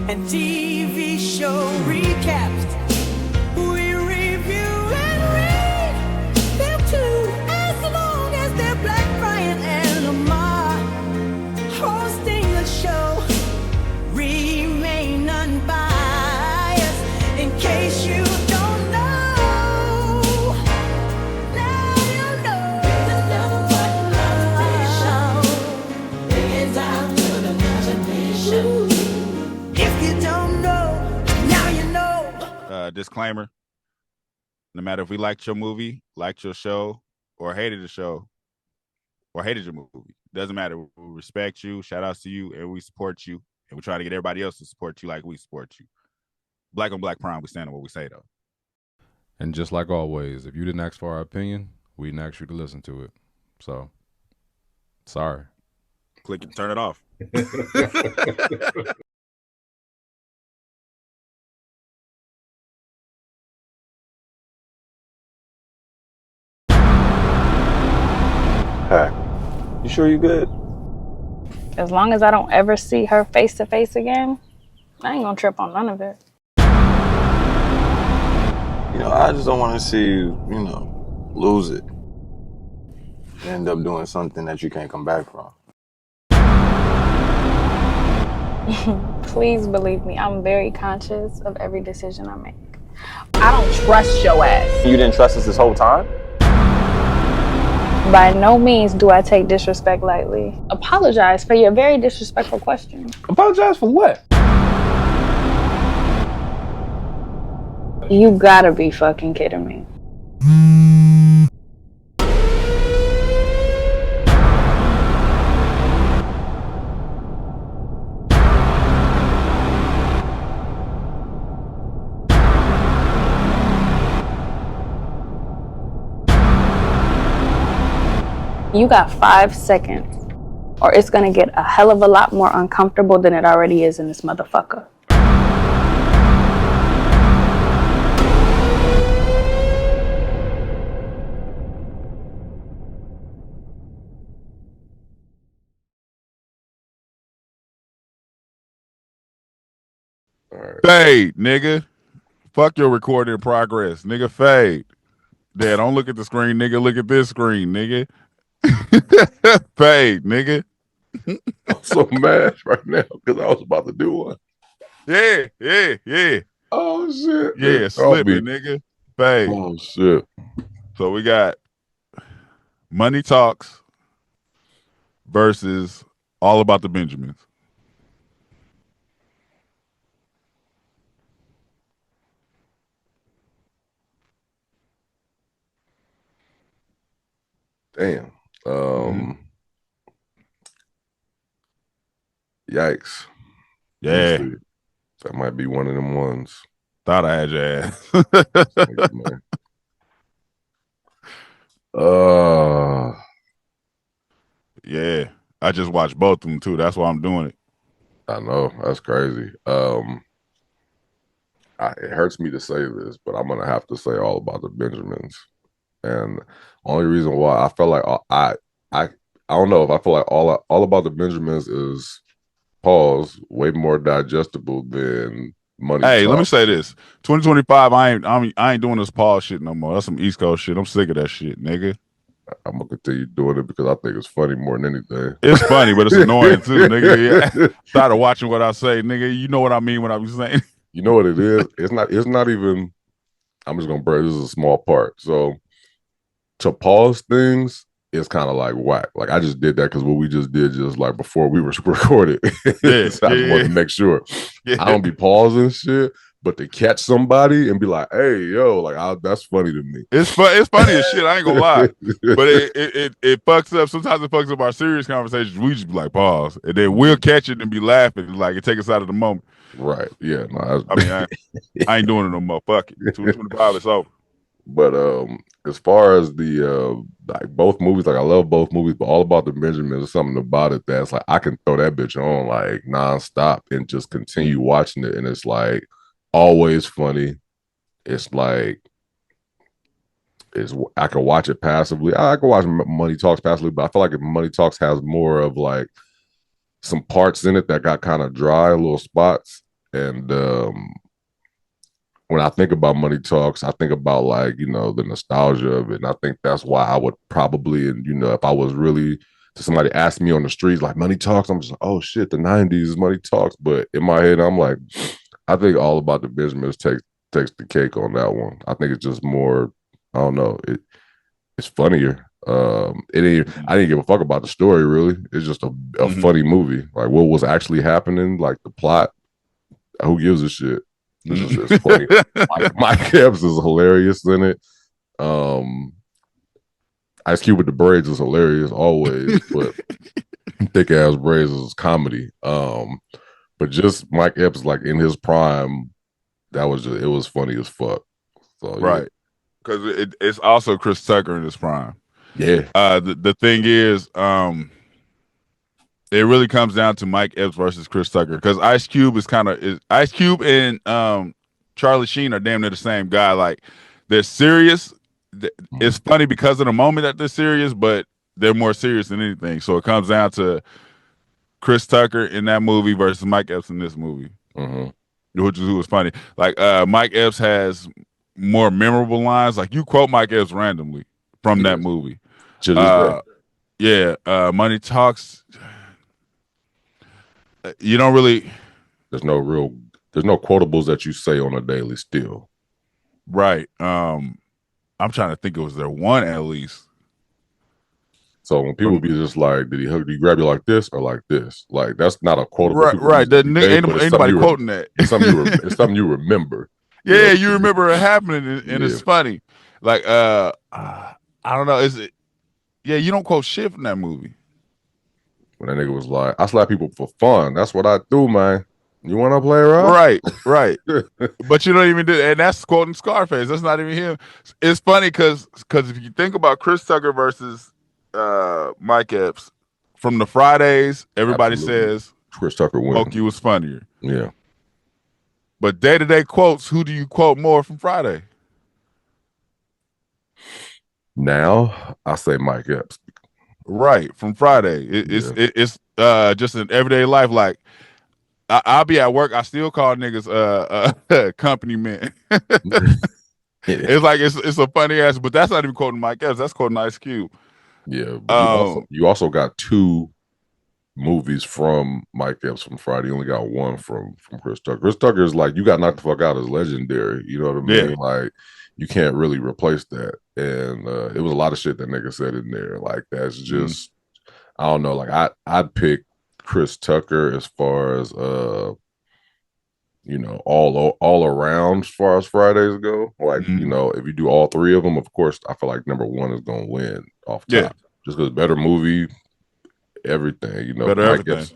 and TV show recaps. We review and read them too, as long as they're Black, Brian and Lamar hosting the show. Remain unbiased in case you don't know. Now you know. The number one show is out to the imagination. If you don't know, now you know. Disclaimer: no matter if we liked your movie, liked your show, or hated the show, or hated your movie, doesn't matter. We respect you, shout outs to you, and we support you, and we try to get everybody else to support you like we support you. Black on Black Prime, we stand on what we say, though. And just like always, if you didn't ask for our opinion, we didn't ask you to listen to it. So, sorry. Click and turn it off. Hey, you sure you good? As long as I don't ever see her face to face again, I ain't gonna trip on none of it. You know, I just don't want to see you, lose it. You end up doing something that you can't come back from. Please believe me, I'm very conscious of every decision I make. I don't trust your ass. You didn't trust us this whole time? By no means do I take disrespect lightly. Apologize for your very disrespectful question. Apologize for what? You gotta be fucking kidding me. You got 5 seconds, or it's gonna get a hell of a lot more uncomfortable than it already is in this motherfucker. Fade, nigga. Fuck your recording in progress, nigga. Fade. Dad, don't look at the screen, nigga. Look at this screen, nigga. Fade, nigga. I'm so mad right now because I was about to do one. Yeah. Oh shit. Yeah, slip it, nigga. Fade. Oh shit. So we got Money Talks versus All About the Benjamins. Damn. Yikes. Yeah. That might be one of them ones. Thought I had your ass. Yeah. I just watched both of them too. That's why I'm doing it. I know. That's crazy. It hurts me to say this, but I'm gonna have to say All About the Benjamins. And only reason why I felt like I don't know if I feel like all About the Benjamins is way more digestible than Money. Hey, let me say this: 2025, I ain't doing this pause shit no more. That's some East Coast shit. I'm sick of that shit, nigga. I'm gonna continue doing it because I think it's funny more than anything. It's funny, but it's annoying too, nigga. Yeah. Started watching what I say, nigga. You know what I mean when I be saying. You know what it is? It's not even. I'm just gonna break. This is a small part. So to pause things is kind of like whack. Like I just did that because what we just did just like before we were recorded. Yeah, so I just wanted to make sure. Yeah. I don't be pausing shit, but to catch somebody and be like, "Hey, yo," like that's funny to me. It's funny as shit. I ain't gonna lie, but it fucks up. Sometimes it fucks up our serious conversations. We just be like pause, and then we'll catch it and be laughing. Like it take us out of the moment. Right? Yeah. No, I mean, I ain't doing it no more. Fuck it. 2025 is over. But as far as the like both movies, like I love both movies, but All About the Benjamins, there's something about it that's like I can throw that bitch on like nonstop and just continue watching it, and it's like always funny. It's like I can watch it passively. I can watch Money Talks passively, but I feel like Money Talks has more of like some parts in it that got kind of dry, little spots. And when I think about Money Talks, I think about like, you know, the nostalgia of it. And I think that's why I would probably, and you know, if I was really to somebody ask me on the streets like Money Talks, I'm just like, oh shit, the 90s is Money Talks. But in my head, I'm like, I think All About the Benjamins takes the cake on that one. I think it's just more, I don't know, it's funnier. I didn't give a fuck about the story really. It's just a funny movie. Like what was actually happening, like the plot. Who gives a shit? It's funny. Mike Epps is hilarious in it. Ice Cube with the braids is hilarious always, but thick ass braids is comedy. But just Mike Epps like in his prime, it was funny as fuck. So right, because it's also Chris Tucker in his prime. Yeah. The thing is, it really comes down to Mike Epps versus Chris Tucker because Ice Cube Ice Cube and Charlie Sheen are damn near the same guy. Like they're serious. It's funny because of the moment that they're serious, but they're more serious than anything. So it comes down to Chris Tucker in that movie versus Mike Epps in this movie, which is who was funny. Like Mike Epps has more memorable lines. Like you quote Mike Epps randomly from that movie. Yeah, Money Talks. You don't really. There's no quotables that you say on a daily still. Right. I'm trying to think. It was there one at least. So when people be just like, did he grab you like this or like this? Like that's not a quotable. Right. Ain't nobody quoting that. It's something you remember. Yeah, you remember it happening, and it's funny. Like I don't know. Is it? Yeah, you don't quote shit from that movie. When that nigga was like, I slap people for fun. That's what I do, man. You want to play around? Right. But you don't even do that. And that's quoting Scarface. That's not even him. It's funny because if you think about Chris Tucker versus Mike Epps, from the Fridays, everybody says Chris Tucker wins. Smokey was funnier. Yeah. But day-to-day quotes, who do you quote more from Friday? Now, I say Mike Epps. Right, from Friday. It's just an everyday life. Like, I'll be at work. I still call niggas company men. It's like it's a funny ass, but that's not even quoting Mike Epps. That's quoting Ice Cube. Yeah, but you also got two movies from Mike Epps from Friday. You only got one from Chris Tucker. Chris Tucker is like, you got knocked the fuck out as legendary. You know what I mean? Yeah. Like you can't really replace that. And it was a lot of shit that nigga said in there. Like that's just I don't know. Like I'd pick Chris Tucker as far as you know, all around as far as Fridays go. Like, you know, if you do all three of them, of course, I feel like number one is gonna win off top. Yeah. Just because better movie, everything, you know. Better everything. Epps,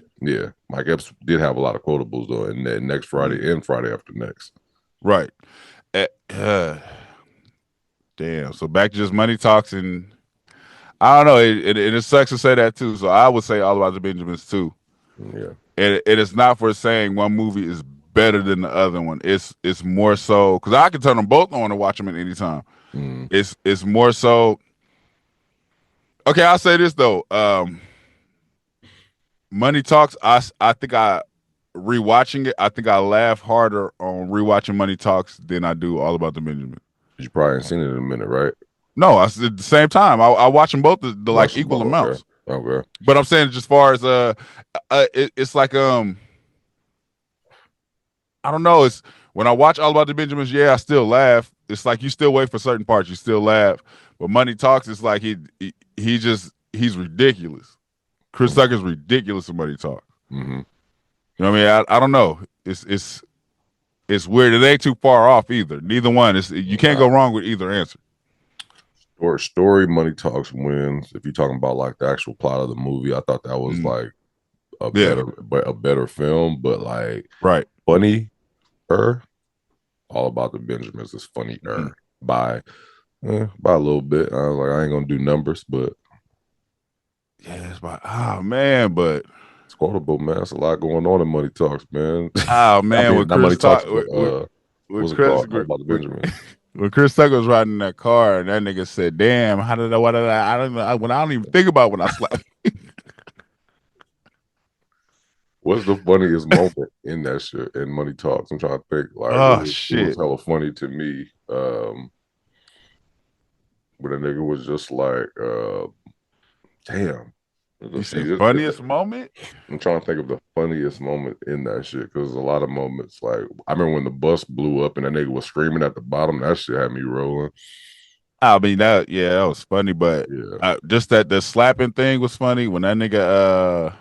Mike Epps did have a lot of quotables though, and then next Friday and Friday after next. Right. Damn. So back to just Money Talks, and I don't know. It sucks to say that too. So I would say All About the Benjamins too. Yeah. And it is not for saying one movie is better than the other one. It's more so because I can turn them both on and watch them at any time. It's more so. Okay, I'll say this though. Money Talks. I think rewatching it. I think I laugh harder on rewatching Money Talks than I do All About the Benjamins. You probably ain't seen it in a minute, right? No, at the same time. I watch them both the like equal amounts. Okay. But I'm saying just as far as it's like I don't know. It's when I watch All About the Benjamins, yeah, I still laugh. It's like you still wait for certain parts, you still laugh. But Money Talks, it's like he's ridiculous. Chris Tucker's ridiculous in Money Talks. You know what I mean? I don't know. It's weird. It ain't too far off either. Neither one. You can't go wrong with either answer. Story Money Talks wins. If you're talking about like the actual plot of the movie, I thought that was like a better film, but like funny. All About the Benjamins is funnier by a little bit. I was like, I ain't gonna do numbers, but yeah, it's about but it's quotable, man. It's a lot going on in Money Talks, man. Oh man, I mean, with not Chris Money Talks, with Chris, All About the Benjamins. When Chris Tucker was riding in that car, and that nigga said, "Damn, I don't even think about when I slap." What's the funniest moment in that shit in Money Talks? I'm trying to think. Like, Oh it was shit. hella funny to me. When a nigga was just like, damn. You said funniest moment? I'm trying to think of the funniest moment in that shit because there's a lot of moments. Like, I remember when the bus blew up and that nigga was screaming at the bottom. That shit had me rolling. I mean that was funny, but Yeah. just that the slapping thing was funny when that nigga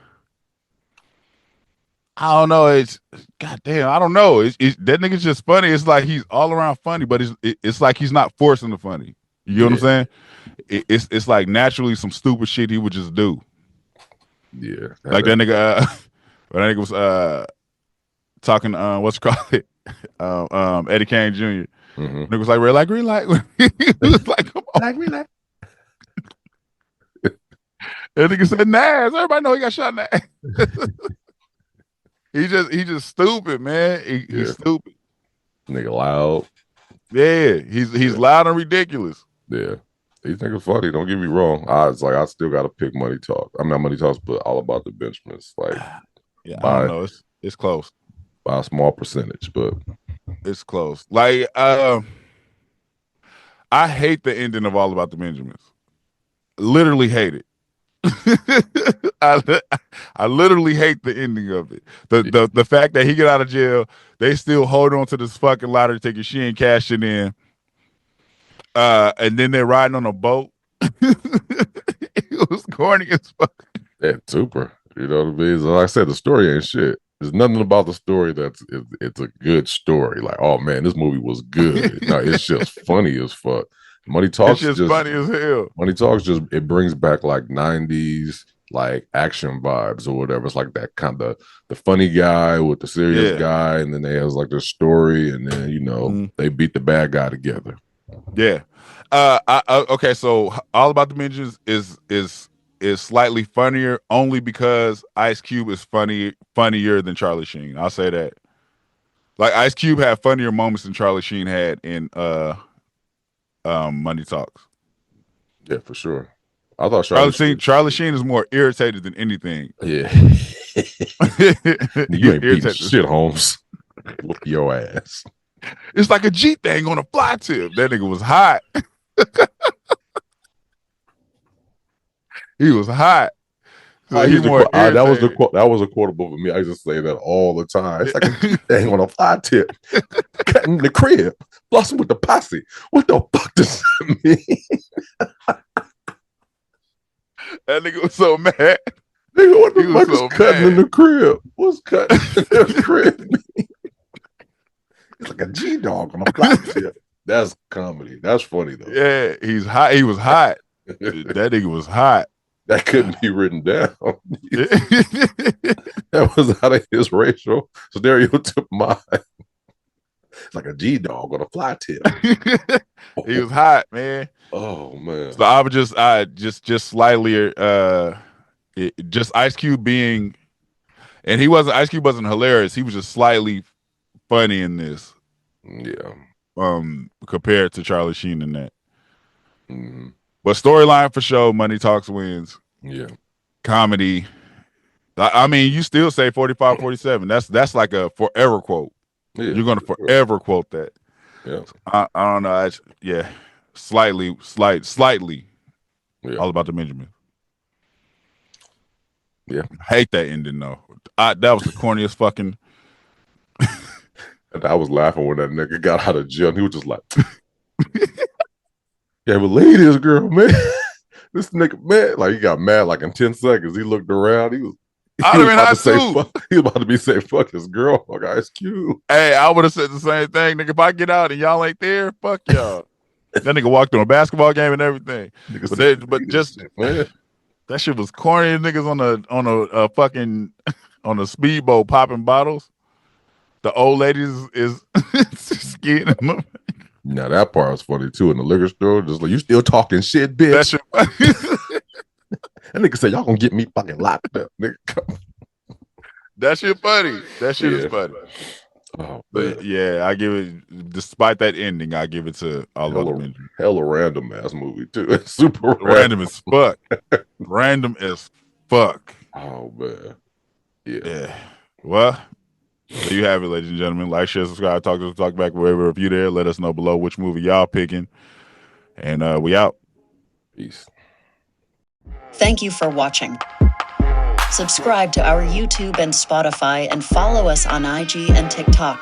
I don't know. It's goddamn. I don't know. That nigga's just funny. It's like he's all around funny, but it's like he's not forcing the funny. You know what I'm saying? It's like naturally some stupid shit he would just do. Yeah. Like that nigga. When that nigga was talking. What's it called? Eddie Kane Jr. Mm-hmm. Nigga was like red light, green light. He was like, come on. Like, green light. That nigga said Nas. Everybody know he got shot in the ass. He just stupid, man. He's stupid. Nigga loud. Yeah, he's loud and ridiculous. Yeah. These niggas funny. Don't get me wrong. I still gotta pick Money Talk. I'm not Money Talks, but All About the Benjamins. Like, yeah, I don't know. It's close by a small percentage, but it's close. Like, I hate the ending of All About the Benjamins. Literally hate it. I literally hate the ending of it. The fact that he get out of jail, they still hold on to this fucking lottery ticket. She ain't cashing in. And then they're riding on a boat. It was corny as fuck. Yeah, super. You know what I mean? So like I said, the story ain't shit. There's nothing about the story it's a good story. Like, oh man, this movie was good. No, it's just funny as fuck. Money Talks it's just funny as hell. Money Talks it brings back like 90s like action vibes or whatever. It's like that kind of the funny guy with the serious guy, and then they has like the story, and then they beat the bad guy together. Yeah. Okay, so All About the Benjamins is slightly funnier only because Ice Cube is funnier than Charlie Sheen. I'll say that. Like Ice Cube had funnier moments than Charlie Sheen had in Money Talks. Yeah, for sure. I thought Charlie Sheen is more irritated than anything. Yeah. You ain't beating shit, Holmes. Whoop your ass. It's like a G thing on a fly tip. That nigga was hot. He was hot. So that was a quotable for me. I used to say that all the time. It's like a G thing on a fly tip. Cutting the crib. Flossing with the posse. What the fuck does that mean? That nigga was so mad. Nigga, what the fuck is cutting in the crib? What's cutting in the crib mean? It's like a G-dog on a fly tip. That's comedy. That's funny though. Yeah, he's hot. He was hot. That nigga was hot. That couldn't be written down. That was out of his racial stereotype mind. It's like a G-dog on a fly tip. He was hot, man. Oh man. So I would just slightly just Ice Cube being, and Ice Cube wasn't hilarious. He was just slightly funny in this. Yeah. Compared to Charlie Sheen in that. Mm-hmm. But storyline for sure, Money Talks wins. Yeah. Comedy. I mean, you still say 45, 47. That's like a forever quote. Yeah, you're gonna forever quote that. Yeah. I don't know. Slightly. Yeah. All About the Benjamin. Yeah. I hate that ending though. That was the corniest fucking. And I was laughing when that nigga got out of jail. And he was just like, "Yeah, believe this girl, man. This nigga, man." Like he got mad like in 10 seconds. He looked around. He was about to say, "Fuck this girl, fuck Ice Cube." Hey, I would have said the same thing, nigga. If I get out and y'all ain't there, fuck y'all. That nigga walked through a basketball game and everything. That shit was corny. Niggas on a fucking on a speedboat popping bottles. The old ladies is skiing them. Now that part was funny too in the liquor store. Just like, you still talking shit, bitch. That nigga said, y'all gonna get me fucking locked up, nigga. That shit funny. That shit is funny. Oh, but yeah, I give it, despite that ending, I give it to All About the Benjamin. Hella random ass movie too. It's super random as fuck. Random as fuck. Oh man. Yeah. Well, there you have it, ladies and gentlemen. Like, share, subscribe, talk back, wherever. If you there, let us know below which movie y'all picking. And we out. Peace. Thank you for watching. Subscribe to our YouTube and Spotify and follow us on IG and TikTok.